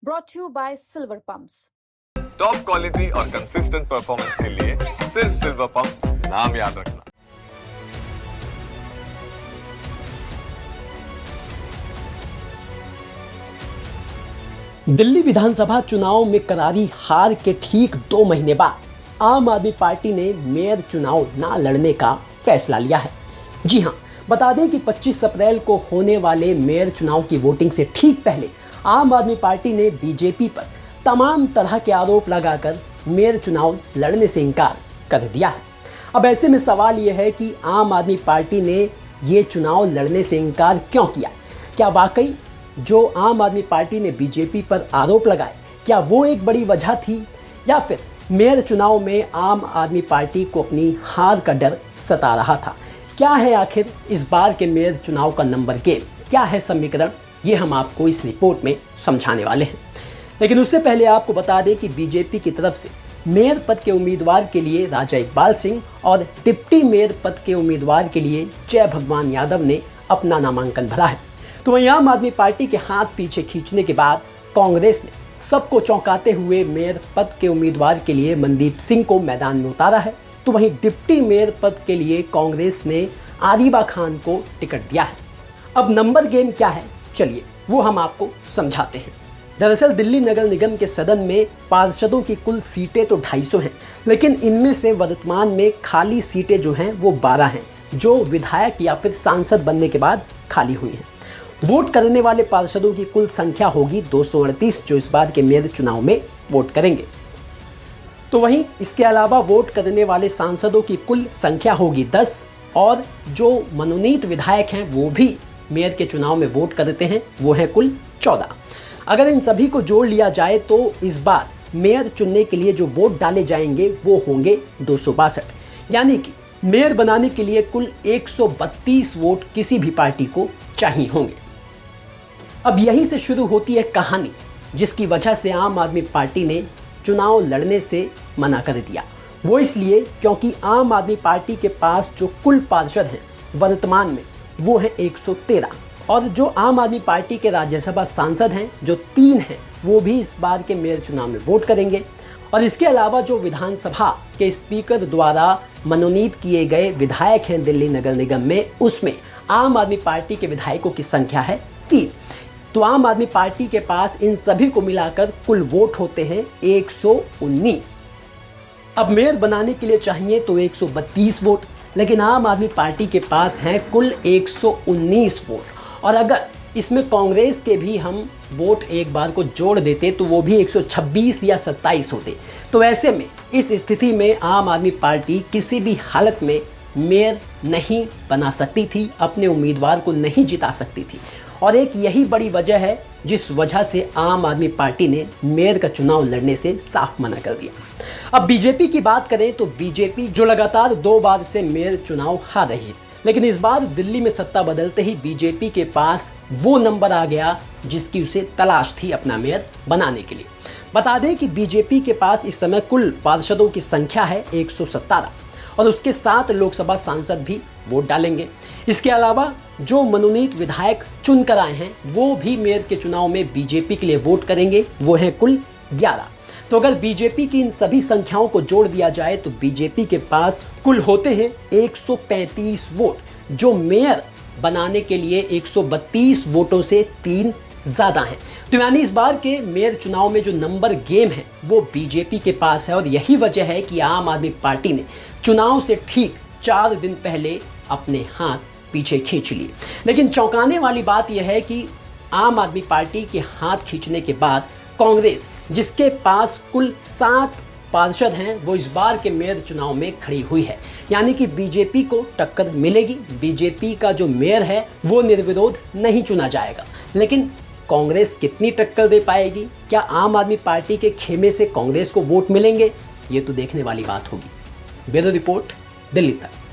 brought to you by Silver Pumps. Top quality और consistent performance के लिए सिर्फ सिल्वर पंप्स नाम याद रखना। दिल्ली विधानसभा चुनाव में करारी हार के ठीक 2 महीने बाद आम आदमी पार्टी ने मेयर चुनाव ना लड़ने का फैसला लिया है। जी हां, बता दें कि 25 अप्रैल को होने वाले मेयर चुनाव की वोटिंग से ठीक पहले आम आदमी पार्टी ने बीजेपी पर तमाम तरह के आरोप लगाकर मेयर चुनाव लड़ने से इनकार कर दिया है। अब ऐसे में सवाल यह है कि आम आदमी पार्टी ने ये चुनाव लड़ने से इनकार क्यों किया? क्या वाकई जो आम आदमी पार्टी ने बीजेपी पर आरोप लगाए, क्या वो एक बड़ी वजह थी, या फिर मेयर चुनाव में आम आदमी पार्टी को अपनी हार का डर सता रहा था? क्या है आखिर इस बार के मेयर चुनाव का नंबर गेम? क्या है समीकरण? ये हम आपको इस रिपोर्ट में समझाने वाले हैं। लेकिन उससे पहले आपको बता दें कि बीजेपी की तरफ से मेयर पद के उम्मीदवार के लिए राजा इकबाल सिंह और डिप्टी मेयर पद के उम्मीदवार के लिए जय भगवान यादव ने अपना नामांकन भरा है। तो वहीं आम आदमी पार्टी के हाथ पीछे खींचने के बाद कांग्रेस ने सबको चौंकाते हुए मेयर पद के उम्मीदवार के लिए मनदीप सिंह को मैदान में उतारा है। तो वहीं डिप्टी मेयर पद के लिए कांग्रेस ने आरिबा खान को टिकट दिया है। अब नंबर गेम क्या है, चलिए वो हम आपको समझाते हैं। दरअसल दिल्ली नगर निगम के सदन में पार्षदों की कुल सीटें तो 250 हैं, लेकिन इनमें से वर्तमान में खाली सीटें जो हैं वो 12 हैं, जो विधायक या फिर सांसद बनने के बाद खाली हुई हैं। वोट करने वाले पार्षदों की कुल संख्या होगी 238, जो इस बार के मेयर चुनाव में वोट करेंगे। तो वहीं इसके अलावा वोट करने वाले सांसदों की कुल संख्या होगी 10, और जो मनोनीत विधायक हैं वो भी मेयर के चुनाव में वोट करते हैं, वो हैं कुल 14। अगर इन सभी को जोड़ लिया जाए तो इस बार मेयर चुनने के लिए जो वोट डाले जाएंगे वो होंगे 262, यानी कि मेयर बनाने के लिए कुल 132 वोट किसी भी पार्टी को चाहिए होंगे। अब यहीं से शुरू होती है कहानी, जिसकी वजह से आम आदमी पार्टी ने चुनाव लड़ने से मना कर दिया। वो इसलिए क्योंकि आम आदमी पार्टी के पास जो कुल पार्षद हैं वर्तमान में वो हैं 113, और जो आम आदमी पार्टी के राज्यसभा सांसद हैं जो 3 हैं, वो भी इस बार के मेयर चुनाव में वोट करेंगे। और इसके अलावा जो विधानसभा के स्पीकर द्वारा मनोनीत किए गए विधायक हैं दिल्ली नगर निगम में, उसमें आम आदमी पार्टी के विधायकों की संख्या है 3। तो आम आदमी पार्टी के पास इन सभी को मिलाकर कुल वोट होते हैं 119। अब मेयर बनाने के लिए चाहिए तो 132 वोट, लेकिन आम आदमी पार्टी के पास हैं कुल 119 वोट, और अगर इसमें कांग्रेस के भी हम वोट एक बार को जोड़ देते तो वो भी 126 या 27 होते। तो ऐसे में इस स्थिति में आम आदमी पार्टी किसी भी हालत में मेयर नहीं बना सकती थी, अपने उम्मीदवार को नहीं जिता सकती थी, और एक यही बड़ी वजह है जिस वजह से आम आदमी पार्टी ने मेयर का चुनाव लड़ने से साफ मना कर दिया। अब बीजेपी की बात करें तो बीजेपी जो लगातार 2 बार से मेयर चुनाव हार रही है, लेकिन इस बार दिल्ली में सत्ता बदलते ही बीजेपी के पास वो नंबर आ गया जिसकी उसे तलाश थी अपना मेयर बनाने के लिए। बता दें कि बीजेपी के पास इस समय कुल पार्षदों की संख्या है 117, और उसके 7 लोकसभा सांसद भी वोट डालेंगे। इसके अलावा जो मनोनीत विधायक चुन कर आए हैं वो भी मेयर के चुनाव में बीजेपी के लिए वोट करेंगे, वो हैं कुल 11। तो अगर बीजेपी की इन सभी संख्याओं को जोड़ दिया जाए तो बीजेपी के पास कुल होते हैं 135 वोट, जो मेयर बनाने के लिए 132 वोटों से 3 ज़्यादा हैं। तो यानी इस बार के मेयर चुनाव में जो नंबर गेम है वो बीजेपी के पास है, और यही वजह है कि आम आदमी पार्टी ने चुनाव से ठीक 4 दिन पहले अपने हाथ पीछे खींच लिए। लेकिन चौंकाने वाली बात यह है कि आम आदमी पार्टी के हाथ खींचने के बाद कांग्रेस, जिसके पास कुल 7 पार्षद हैं, वो इस बार के मेयर चुनाव में खड़ी हुई है। यानी कि बीजेपी को टक्कर मिलेगी। बीजेपी का जो मेयर है वो निर्विरोध नहीं चुना जाएगा, लेकिन कांग्रेस कितनी टक्कर दे पाएगी? क्या आम आदमी पार्टी के खेमे से कांग्रेस को वोट मिलेंगे? ये तो देखने वाली बात होगी। ब्यूरो रिपोर्ट, दिल्ली तक।